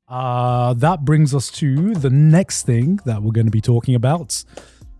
That brings us to the next thing that we're going to be talking about.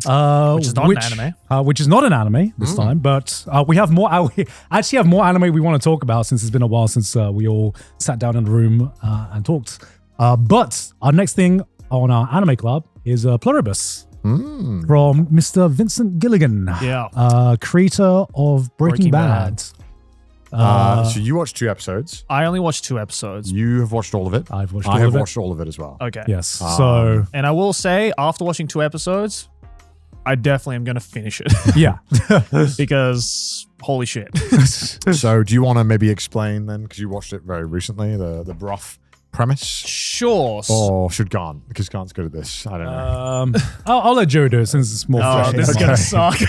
Which is not an anime. Which is not an anime this time, but we have more. We actually have more anime we want to talk about since it's been a while since we all sat down in the room and talked. But our next thing on our anime club is Pluribus from Mr. Vincent Gilligan, creator of Breaking Bad. So you watched 2 episodes. I only watched 2 episodes. You have watched all of it. I have watched all of it as well. Okay. Yes. And I will say, after watching 2 episodes, I definitely am going to finish it. Yeah. Because holy shit. So do you want to maybe explain then, because you watched it very recently, the rough premise? Sure. Or should Garn? Because Garn's good at this. I don't know. I'll let Joe do it since it's more fresh. This is going to suck.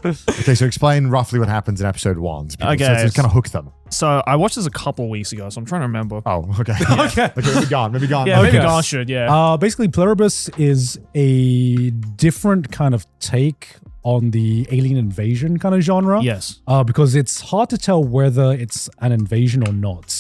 Okay, so explain roughly what happens in episode 1. So Okay. So kind of hook them. So I watched this a couple weeks ago, so I'm trying to remember. Oh, okay. Okay. Okay, maybe Garn. Yeah, maybe Okay. Garn should, yeah. Basically, Pluribus is a different kind of take on the alien invasion kind of genre. Yes. Because it's hard to tell whether it's an invasion or not.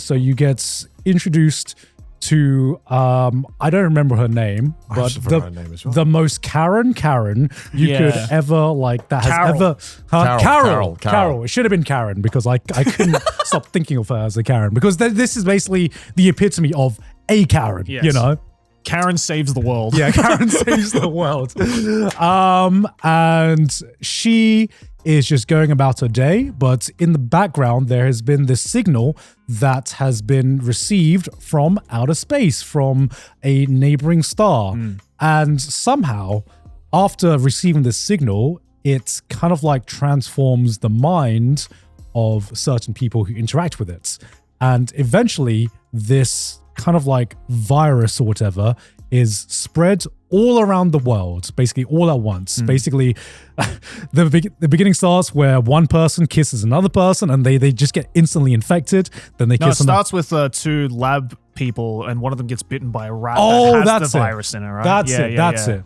So you get introduced to I don't remember her name, but the most Karen you could ever like that Carol. has ever Carol. It should have been Karen because I couldn't stop thinking of her as a Karen because this is basically the epitome of a Karen. Yes. You know. Karen saves the world. Yeah, Karen saves the world. And she is just going about her day, but in the background, there has been this signal that has been received from outer space, from a neighboring star. And somehow, after receiving this signal, it kind of like transforms the mind of certain people who interact with it. And eventually, this kind of like virus or whatever is spread all around the world, basically all at once. Basically, the beginning starts where one person kisses another person and they just get instantly infected. Then they kiss it starts with 2 lab people and one of them gets bitten by a rat Oh, that has that's the it. virus in it, right? That's it.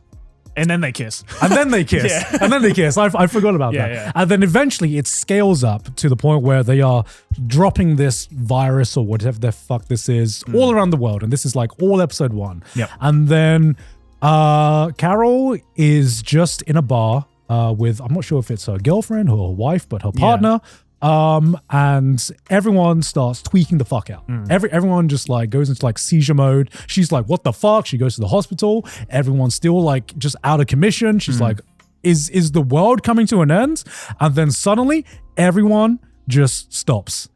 And then they kiss. And then they kiss. And then they kiss. I forgot about that. Yeah. And then eventually it scales up to the point where they are dropping this virus or whatever the fuck this is all around the world. And this is like all episode 1. Yep. And then Carol is just in a bar with, I'm not sure if it's her girlfriend or her wife, but her partner. And everyone starts tweaking the fuck out. Everyone just like goes into like seizure mode. She's like, what the fuck? She goes to the hospital. Everyone's still like just out of commission. She's like, is the world coming to an end? And then suddenly everyone just stops,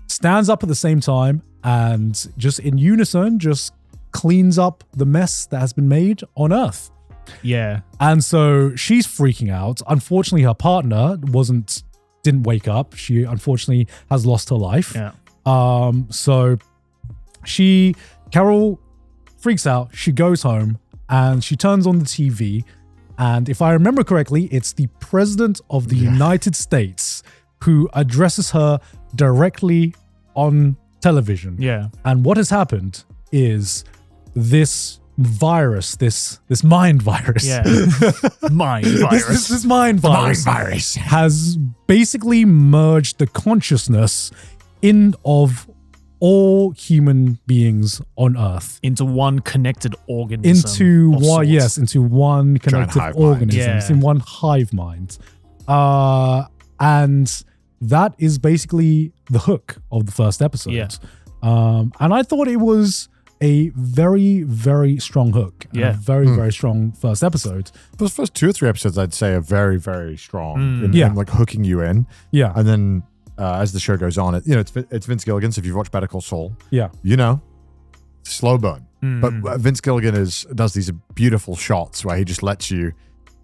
stands up at the same time, and just in unison just cleans up the mess that has been made on Earth. Yeah. And so she's freaking out. Unfortunately, her partner didn't wake up. She unfortunately has lost her life. Yeah. So Carol freaks out. She goes home and she turns on the TV. And if I remember correctly, it's the president of the United States who addresses her directly on television. Yeah. And what has happened is this virus, this mind virus. Yeah. Mind virus. This mind virus has basically merged the consciousness of all human beings on Earth into one connected organism. into one connected organism. Yeah. In one hive mind. And that is basically the hook of the first episode. Yeah. And I thought it was a very, very strong hook. And a very, very strong first episode. Those first 2 or 3 episodes, I'd say, are very, very strong in like hooking you in. Yeah. And then as the show goes on, it's Vince Gilligan. So if you've watched Better Call Saul, Yeah. Slow burn. But Vince Gilligan does these beautiful shots where he just lets you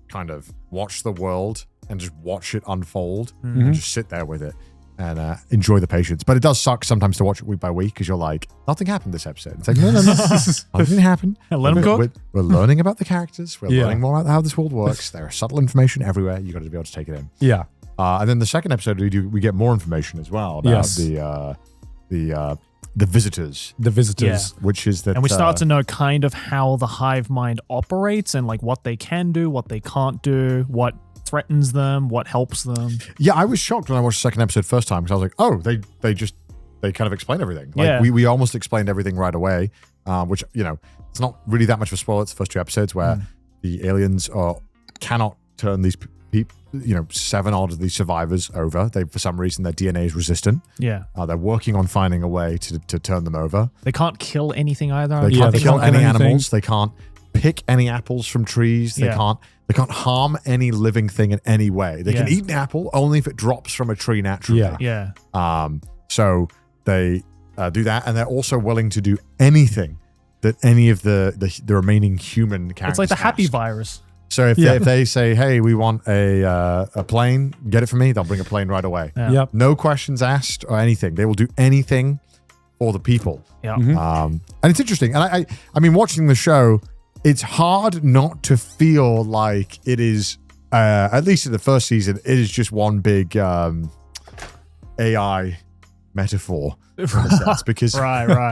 kind of watch the world and just watch it unfold and just sit there with it and enjoy the patience. But it does suck sometimes to watch it week by week because you're like, nothing happened this episode. It's like, no. Nothing happened. Let them cook. We're learning about the characters. We're learning more about how this world works. There are subtle information everywhere. You got to be able to take it in. Yeah. And then the second episode, we get more information as well about the visitors. The visitors. Which is that. And we start to know kind of how the hive mind operates and like what they can do, what they can't do, what threatens them, what helps them. Yeah, I was shocked when I watched the second episode first time because I was like, oh, they they kind of explain everything. Like we almost explained everything right away, which, you know, it's not really that much of a spoiler. It's the first 2 episodes where the aliens cannot turn these people, you know, 7 odd of these survivors over. They, for some reason, their DNA is resistant. Yeah. They're working on finding a way to turn them over. They can't kill anything either. They can't kill any animals. They can't pick any apples from trees. They can't harm any living thing in any way. They can eat an apple only if it drops from a tree naturally. So they do that, and they're also willing to do anything that any of the remaining human characters. It's like the happy ask. virus. So if they say, "Hey, we want a plane, get it for me," they'll bring a plane right away. No questions asked or anything. They will do anything for the people. And it's interesting. And I mean, watching the show, it's hard not to feel like it is, at least in the first season, it is just one big AI metaphor in a sense, because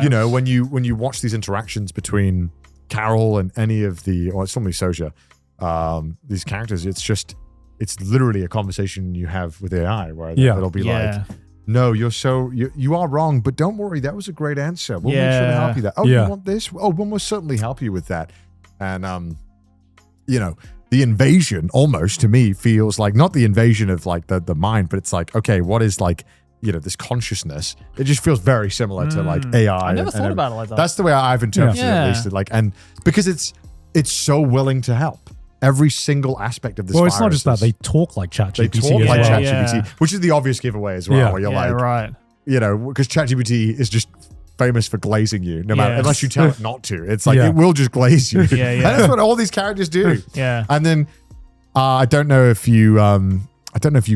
you know, when you watch these interactions between Carol and any of the, or it's normally Soja, these characters, it's literally a conversation you have with AI where it'll be like, no, you are wrong, but don't worry, that was a great answer. We'll make sure to help you that. Oh, you want this? Oh, we'll most certainly help you with that. And you know, the invasion almost to me feels like not the invasion of like the mind, but it's like, okay, what is like, you know, this consciousness? It just feels very similar to like AI. I never thought about it like that. That's the way I've interpreted it, at least. Like, and because it's so willing to help every single aspect of this. Well, it's not just that, they talk like ChatGPT. They talk like ChatGPT, which is the obvious giveaway as well. Where you're like, you know, because ChatGPT is just famous for glazing you, no matter, unless you tell it not to. It's like it will just glaze you. And that's what all these characters do. And then I don't know if you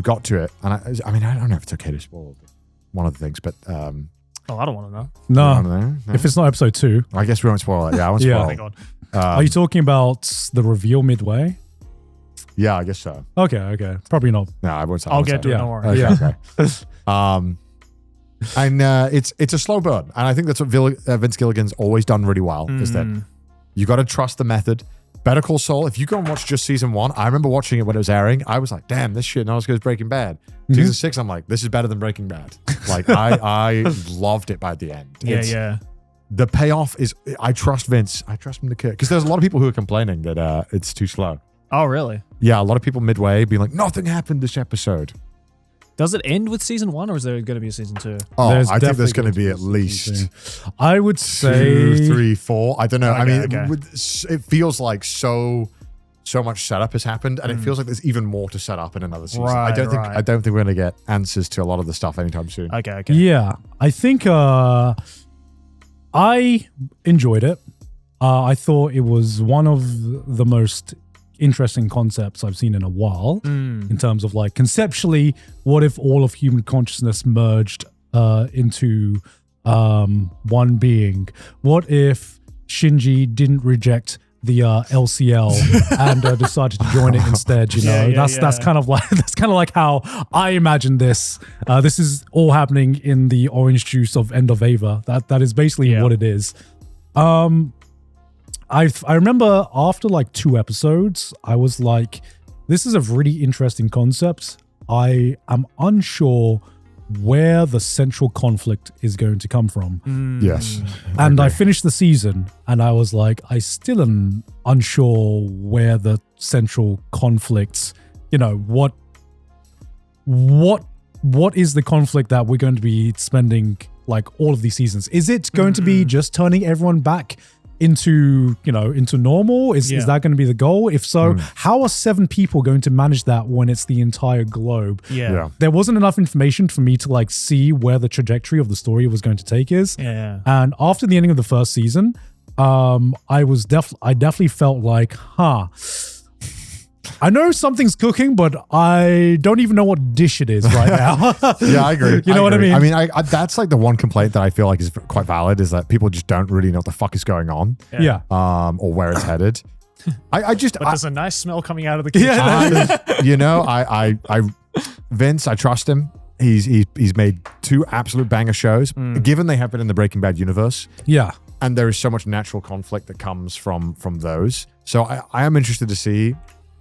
got to it, and I mean, I don't know if it's okay to spoil one of the things, but I don't want to know. No. If it's not episode 2, I guess we won't spoil it. Yeah, I won't spoil it. God. Are you talking about the reveal midway? Yeah, I guess so. Okay. Probably not. No, I won't say. I'll get to it. Don't worry. Okay. And it's a slow burn, and I think that's what Vince Gilligan's always done really well. Is that you got to trust the method. Better Call Saul. If you go and watch just season 1, I remember watching it when it was airing. I was like, "Damn, this shit not as good as Breaking Bad." Season 6, I'm like, "This is better than Breaking Bad." Like I loved it by the end. The payoff is, I trust Vince. I trust him to kill. Because there's a lot of people who are complaining that it's too slow. Oh, really? Yeah, a lot of people midway being like, "Nothing happened this episode." Does it end with season 1, or is there going to be a season 2? Oh, I think there's going to be at least, I would say 2, 3, 4. I don't know. Okay, I mean, it feels like so much setup has happened, and it feels like there's even more to set up in another season. I don't think we're going to get answers to a lot of the stuff anytime soon. Okay. Yeah, I think I enjoyed it. I thought it was one of the most interesting concepts I've seen in a while, in terms of like conceptually, what if all of human consciousness merged into one being? What if Shinji didn't reject the LCL and decided to join it instead? You know, that's kind of like how I imagine this. This is all happening in the orange juice of End of Ava. That is basically what it is. I remember after like 2 episodes, I was like, this is a really interesting concept. I am unsure where the central conflict is going to come from. Yes. And I finished the season and I was like, I still am unsure where the central conflicts, you know, what is the conflict that we're going to be spending like all of these seasons? Is it going to be just turning everyone back into normal? Is that going to be the goal? If so, how are 7 people going to manage that when it's the entire globe? There wasn't enough information for me to like see where the trajectory of the story was going to take is. And after the ending of the first season, I definitely felt like, I know something's cooking, but I don't even know what dish it is right now. Yeah, I agree. You know what I mean? I mean, I that's like the one complaint that I feel like is quite valid, is that people just don't really know what the fuck is going on. Or where it's headed. But there's a nice smell coming out of the kitchen. Vince, I trust him. He's made 2 absolute banger shows. Given they happen in the Breaking Bad universe. And there is so much natural conflict that comes from those. So I am interested to see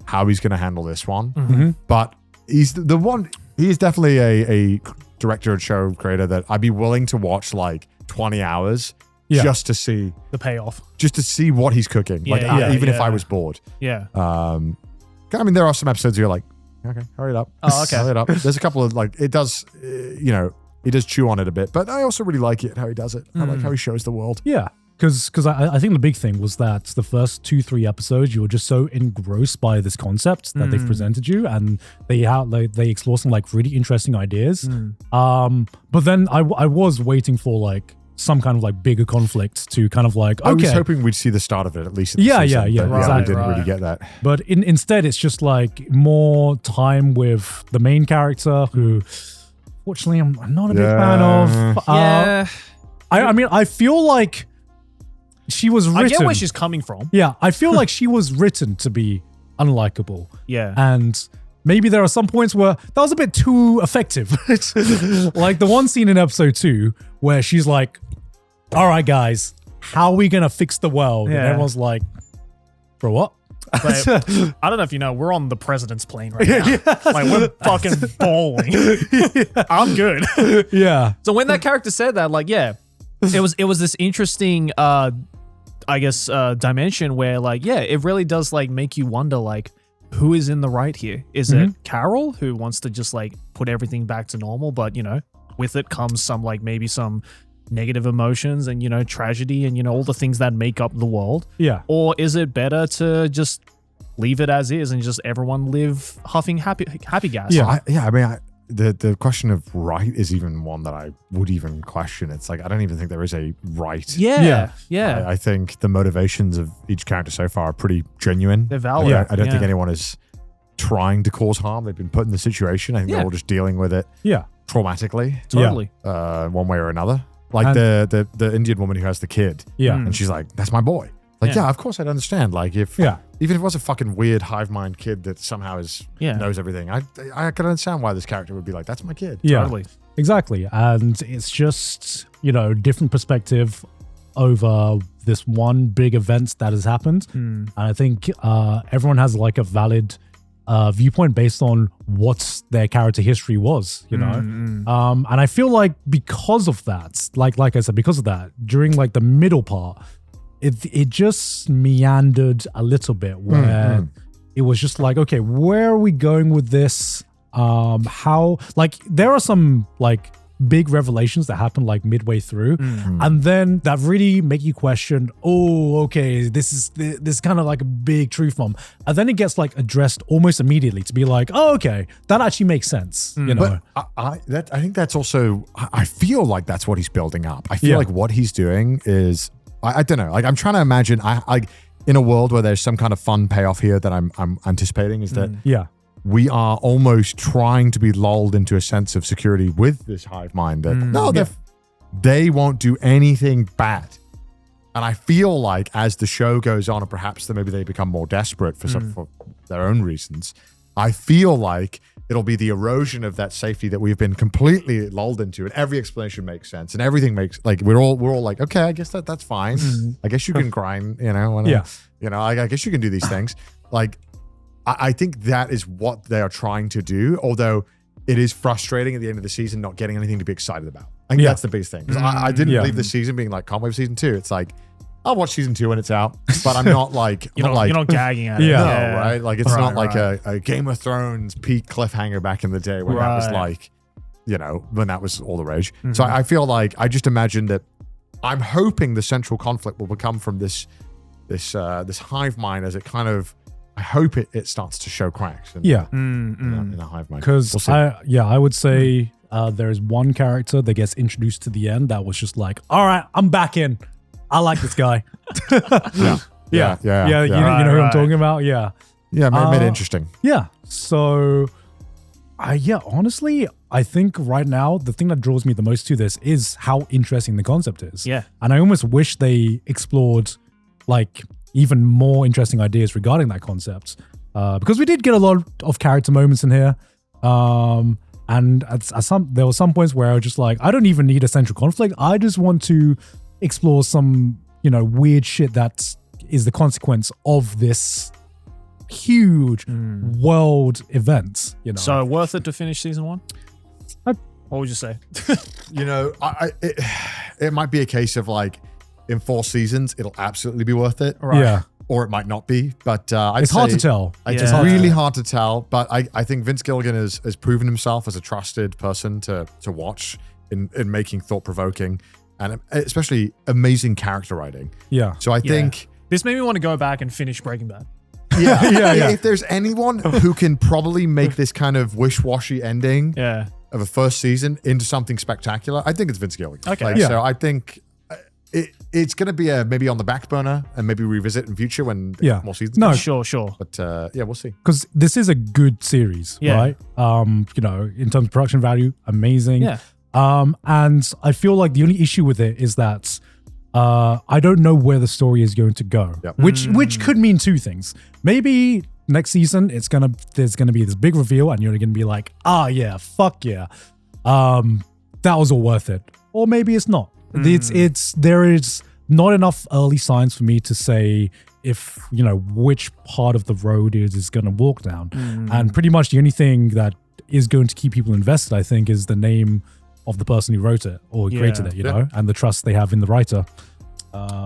how he's going to handle this one. But he's the one. He's definitely a director and show creator that I'd be willing to watch like 20 hours Yeah. just to see The payoff. what he's cooking. Like even if I was bored. Yeah. I mean, there are some episodes where you're like, okay, hurry it up. Oh, okay. Hurry it up. There's a couple of like, it does, he does chew on it a bit, but I also really like it, how he does it. I like how he shows the world. Yeah. Because I think the big thing was that the first 2-3 episodes, you were just so engrossed by this concept that they've presented you, and they explore some like really interesting ideas. But then I was waiting for like some kind of like bigger conflict to kind of like, okay. I was hoping we'd see the start of it at least. Yeah. But Exactly. we didn't really get that. But instead, it's just like more time with the main character, who, fortunately, I'm not a big fan of. I mean, I feel like she was written. I get where she's coming from. Yeah, I feel like she was written to be unlikable. Yeah. And maybe there are some points where that was a bit too effective. Like the one scene in episode 2 where she's like, all right, guys, how are we going to fix the world? And everyone's like, bro, what? But I don't know if you know, we're on the president's plane right now. Like, we're fucking bowling. I'm good. Yeah. So when that character said that, like, it was this interesting, dimension where, like, it really does like make you wonder, like, who is in the right here? Is it Carol, who wants to just like put everything back to normal, but with it comes some like maybe some negative emotions and tragedy and all the things that make up the world? Yeah. Or is it better to just leave it as is and just everyone live huffing happy gas? Yeah. I mean, the question of right is even one that I would even question. It's like, I don't even think there is a right. Yeah. I think the motivations of each character so far are pretty genuine. They're valid. Yeah. I don't think anyone is trying to cause harm. They've been put in the situation. I think they're all just dealing with it traumatically. Totally. One way or another. Like the Indian woman who has the kid. Yeah. And she's like, that's my boy. Like, of course I'd understand. Like even if it was a fucking weird hive mind kid that somehow knows everything, I can understand why this character would be like, that's my kid. Yeah. Totally. Exactly. And it's just, different perspective over this one big event that has happened. And I think everyone has like a valid viewpoint based on what their character history was, and I feel like because of that, like I said, because of that, during like the middle part, it just meandered a little bit where it was just like, okay, where are we going with this? How, like, there are some like big revelations that happen like midway through, and then that really make you question, oh, okay, this is kind of like a big truth bomb, and then it gets like addressed almost immediately to be like, oh, okay, that actually makes sense, But I think that's also, I feel like that's what he's building up. I feel like what he's doing is, I don't know, like I'm trying to imagine, I in a world where there's some kind of fun payoff here that I'm anticipating is that we are almost trying to be lulled into a sense of security with this hive mind that they won't do anything bad. And I feel like as the show goes on, and perhaps maybe they become more desperate for their own reasons, I feel like it'll be the erosion of that safety that we've been completely lulled into, and every explanation makes sense, and everything makes, like, we're all like, okay, I guess that's fine. I guess you can grind, I guess you can do these things. Like, I think that is what they are trying to do, although it is frustrating at the end of the season not getting anything to be excited about. I think that's the biggest thing. Because I didn't leave the season being like, can't wait for season 2. It's like, I'll watch season 2 when it's out, but I'm not like, you're not gagging at it. Yeah. No, right? Like, it's not like a Game of Thrones peak cliffhanger back in the day when that was like, when that was all the rage. So I feel like, I just imagine that I'm hoping the central conflict will become from this hive mind as it kind of, I hope it starts to show cracks in the hive mind. Because I would say there is one character that gets introduced to the end that was just like, all right, I'm back in. I like this guy. You know who I'm talking about? Yeah. Yeah, made it interesting. Yeah. So, honestly, I think right now, the thing that draws me the most to this is how interesting the concept is. Yeah. And I almost wish they explored, like, even more interesting ideas regarding that concept. Because we did get a lot of character moments in here. And there were some points where I was just like, I don't even need a central conflict. I just want to explore some, weird shit that is the consequence of this huge world event. So worth it to finish season 1? I'd What would you say? You know, it might be a case of like in 4 seasons, it'll absolutely be worth it. Right. Yeah. Or it might not be, but It's hard to tell. It's really hard to tell, but I think Vince Gilligan has proven himself as a trusted person to watch in making thought-provoking and especially amazing character writing. Yeah. So I think... This made me want to go back and finish Breaking Bad. Yeah. If there's anyone who can probably make this kind of wish-washy ending of a first season into something spectacular, I think it's Vince Gilligan. Okay. So I think... It's going to be maybe on the back burner and maybe revisit in future when more seasons come. Sure. But we'll see. Because this is a good series, right? You know, in terms of production value, amazing. Yeah. And I feel like the only issue with it is that I don't know where the story is going to go. Yep. Which could mean 2 things. Maybe next season there's gonna be this big reveal and you're gonna be like, fuck yeah. That was all worth it. Or maybe it's not. There is not enough early signs for me to say if, you know, which part of the road is going to walk down. And pretty much the only thing that is going to keep people invested, I think, is the name of the person who wrote it or created it, you know, and the trust they have in the writer.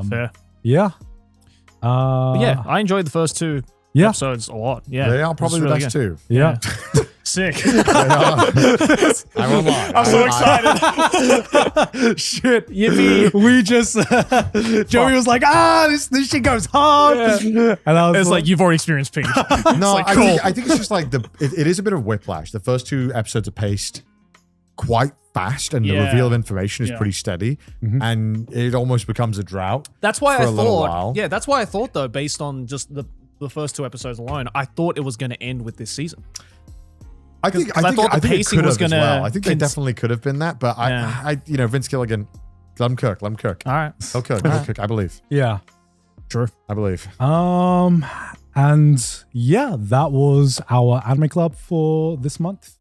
Fair. Yeah. I enjoyed the first 2 episodes a lot. Yeah. They are probably the best too. Yeah. Sick. I won't lie. I'm so excited. Shit. Yippee. We just... Joey was like, this shit goes hard. And I was It's like you've already experienced pink. No, like, cool. I think it's just like it is a bit of whiplash. The first 2 episodes are paced quite fast and the reveal of information is pretty steady and it almost becomes a drought. That's why for I a little thought. while. Yeah, that's why I thought though, based on just the first 2 episodes alone, I thought it was going to end with this season. I think I thought the pacing was going to. I think they definitely could have been that, but I you know, Vince Gilligan, let him cook. All right, he'll cook. I believe. Yeah. Sure. I believe. And that was our anime club for this month.